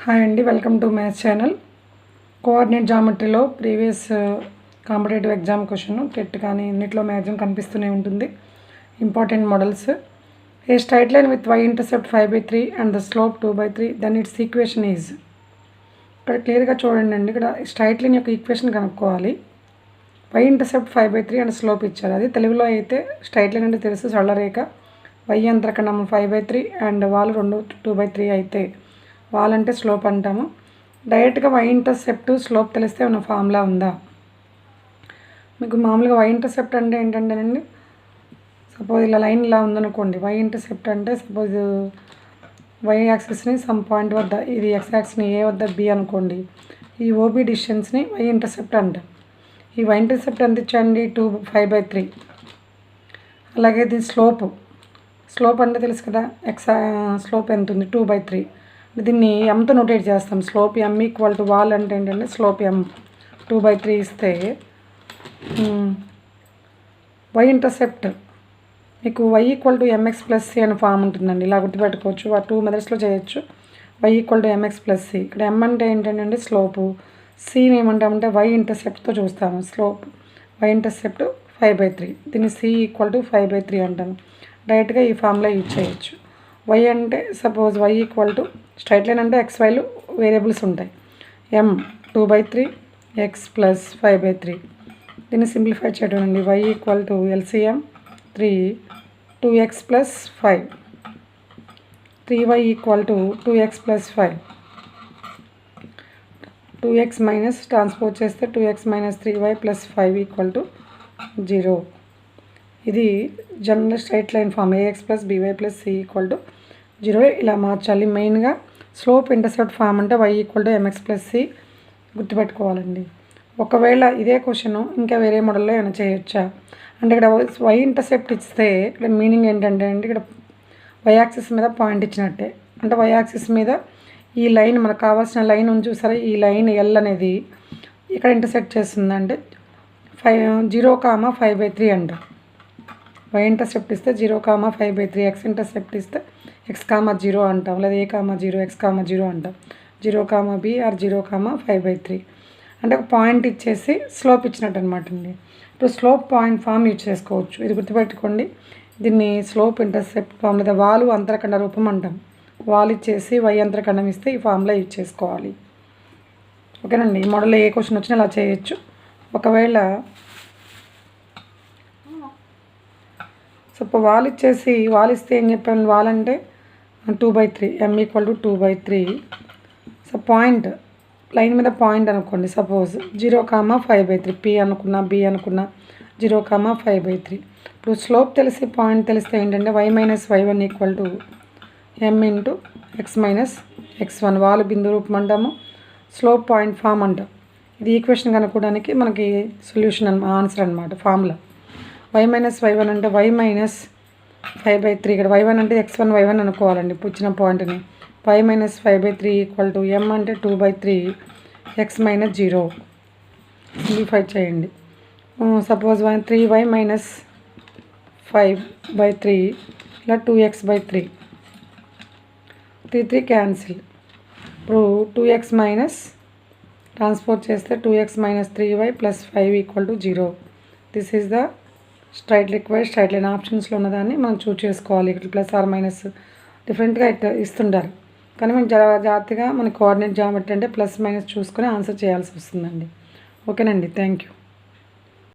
Hi అండి, welcome to maths channel. Coordinate జామెట్రీలో previous competitive exam question TET కానీ అన్నిట్లో మ్యాక్సిమం కనిపిస్తూనే ఉంటుంది. Important models. A straight line with y intercept 5/3 and the slope 2/3 then its equation is. ఇక్కడ క్లియర్గా చూడండి అండి, ఇక్కడ స్ట్రైట్ లైన్ యొక్క ఈక్వేషన్ కనుక్కోవాలి. y ఇంటర్సెప్ట్ 5/3 అండ్ స్లోప్ ఇచ్చారు. అది తెలుగులో అయితే స్ట్రైట్ లైన్ అంటే తెలుసు, సరళరేఖ. y అంతరకణం 5/3 అండ్ వాళ్ళు 2/3 అయితే వాళ్ళంటే స్లోప్ అంటాము. డైరెక్ట్గా y ఇంటర్సెప్ట్ స్లోప్ తెలిస్తే ఉన్న ఫార్ములా ఉందా? మీకు మామూలుగా y ఇంటర్సెప్ట్ అంటే ఏంటంటేనండి, సపోజ్ ఇలా లైన్ ఇలా ఉందనుకోండి. y ఇంటర్సెప్ట్ అంటే సపోజ్ y యాక్సిస్ని సమ్ పాయింట్ వద్ద, ఇది x యాక్సిస్ని ఏ వద్ద b అనుకోండి. ఈ OB డిస్టెన్స్ని y ఇంటర్సెప్ట్ అంటాం. ఈ y ఇంటర్సెప్ట్ ఎంత ఇచ్చండి? 5/3. అలాగే దీని స్లోప్ అంటే తెలుసు కదా, స్లోప్ ఎంత ఉంది? 2/3. దీన్ని ఎంతో నోటేట్ చేస్తాం. Slope m equal to wall అంటే ఏంటంటే స్లోప్ m 2/3 ఇస్తే y ఇంటర్సెప్ట్ మీకు y equal to mx plus c అనే ఫామ్ ఉంటుందండి. ఇలా గుర్తుపెట్టుకోవచ్చు. ఆ 2 మెథడ్స్లో చేయొచ్చు. y equal to mx plus c. ఇక్కడ m అంటే ఏంటంటే స్లోపు, cని ఏమంటామంటే y ఇంటర్సెప్ట్తో చూస్తాము. Slope y intercept 5/3. దీన్ని c ఈక్వల్ టు 5/3 అంటాము. డైరెక్ట్గా ఈ ఫామ్లో యూజ్ చేయొచ్చు. y అంటే suppose y equal to straight line అంటే xyలు వేరియబుల్స్ ఉంటాయి. m 2/3 x plus 5/3. దీన్ని సింప్లిఫై చేయడం అండి. y equal to LCM 3 2x plus 5 3y equal to 2x plus 5 2x minus transpose చేస్తే 2x minus 3y plus 5 equal to 0. ఇది general straight line form. ax plus by plus c equal to 0 ఇలా మార్చాలి. మెయిన్గా slope intercept form అంటే y equal to mx plus c గుర్తుపెట్టుకోవాలండి. ఒకవేళ ఇదే question ఇంకా వేరే మోడల్లో ఏమైనా చేయొచ్చా అంటే, ఇక్కడ y ఇంటర్సెప్ట్ ఇస్తే ఇక్కడ మీనింగ్ ఏంటంటే అండి, ఇక్కడ y యాక్సిస్ మీద పాయింట్ ఇచ్చినట్టే. అంటే y యాక్సిస్ మీద ఈ లైన్ మనకు కావాల్సిన లైన్ ఉంది చూసారా, ఈ లైన్ L అనేది ఇక్కడ ఇంటర్సెక్ట్ చేస్తుందంటే 0,5/3 అంట. y ఇంటర్సెప్ట్ ఇస్తే 0,5/3, x ఇంటర్సెప్ట్ ఇస్తే x,0 అంటాం, లేదా a,0 x,0 అంటాం. 0,b ఆర్ 0,5/3 అంటే ఒక పాయింట్ ఇచ్చేసి స్లోప్ ఇచ్చినట్టు అనమాట అండి. ఇప్పుడు స్లోప్ పాయింట్ ఫామ్ యూజ్ చేసుకోవచ్చు. ఇది గుర్తుపెట్టుకోండి. దీన్ని స్లోప్ ఇంటర్సెప్ట్ ఫామ్ లేదా వాలు అంతరఖండ రూపం అంటాం. వాల్ ఇచ్చేసి y అంతరఖండం ఇస్తే ఈ ఫామ్లో యూజ్ చేసుకోవాలి. ఓకేనండి. ఈ మోడల్లో ఏ క్వశ్చన్ వచ్చినా ఇలా చేయొచ్చు. ఒకవేళ వాల్ ఇస్తే ఏం చెప్పాను, వాల్ అంటే 2/3 m equal to 2/3. So point line మీద పాయింట్ అనుకోండి. సపోజ్ 0,5/3 p అనుకున్నా, b అనుకున్నా, 0,5/3. ఇప్పుడు స్లోప్ తెలిసి పాయింట్ తెలిస్తే ఏంటంటే y minus y1 equal to m into x minus x1. వాల్ బిందు రూపం అంటాము, స్లోప్ పాయింట్ ఫామ్ అంటాం. ఇది ఈక్వేషన్ కనుక్కోవడానికి మనకి సొల్యూషన్ ఆన్సర్ అనమాట, ఫార్ములా. y మైనస్ y1 అంటే y మైనస్ 5/3. ఇక్కడ y1 అంటే x1 y1 అనుకోవాలండి. ఇప్పుడు ఇచ్చిన పాయింట్ని y minus 5/3 equal to m అంటే 2/3 x మైనస్ 0. సింప్లిఫై చేయండి. సపోజ్ 3y మైనస్ 5/3 ఇలా 2x/3 3 క్యాన్సిల్. ఇప్పుడు 2x మైనస్ ట్రాన్స్పోర్ట్ చేస్తే 2x minus 3y plus 5 equal to 0. This is the straight line ఆప్షన్స్లో ఉన్నదాన్ని మనం చూస్ చేసుకోవాలి. ఇక్కడ ప్లస్ ఆర్ మైనస్ డిఫరెంట్గా ఇస్తుంటారు, కానీ మనం జాగ్రత్తగా మన కోఆర్డినేట్ జామెట్రీ అంటే ప్లస్ మైనస్ చూసుకొని ఆన్సర్ చేయాల్సి వస్తుందండి. ఓకేనండి, థ్యాంక్ యూ.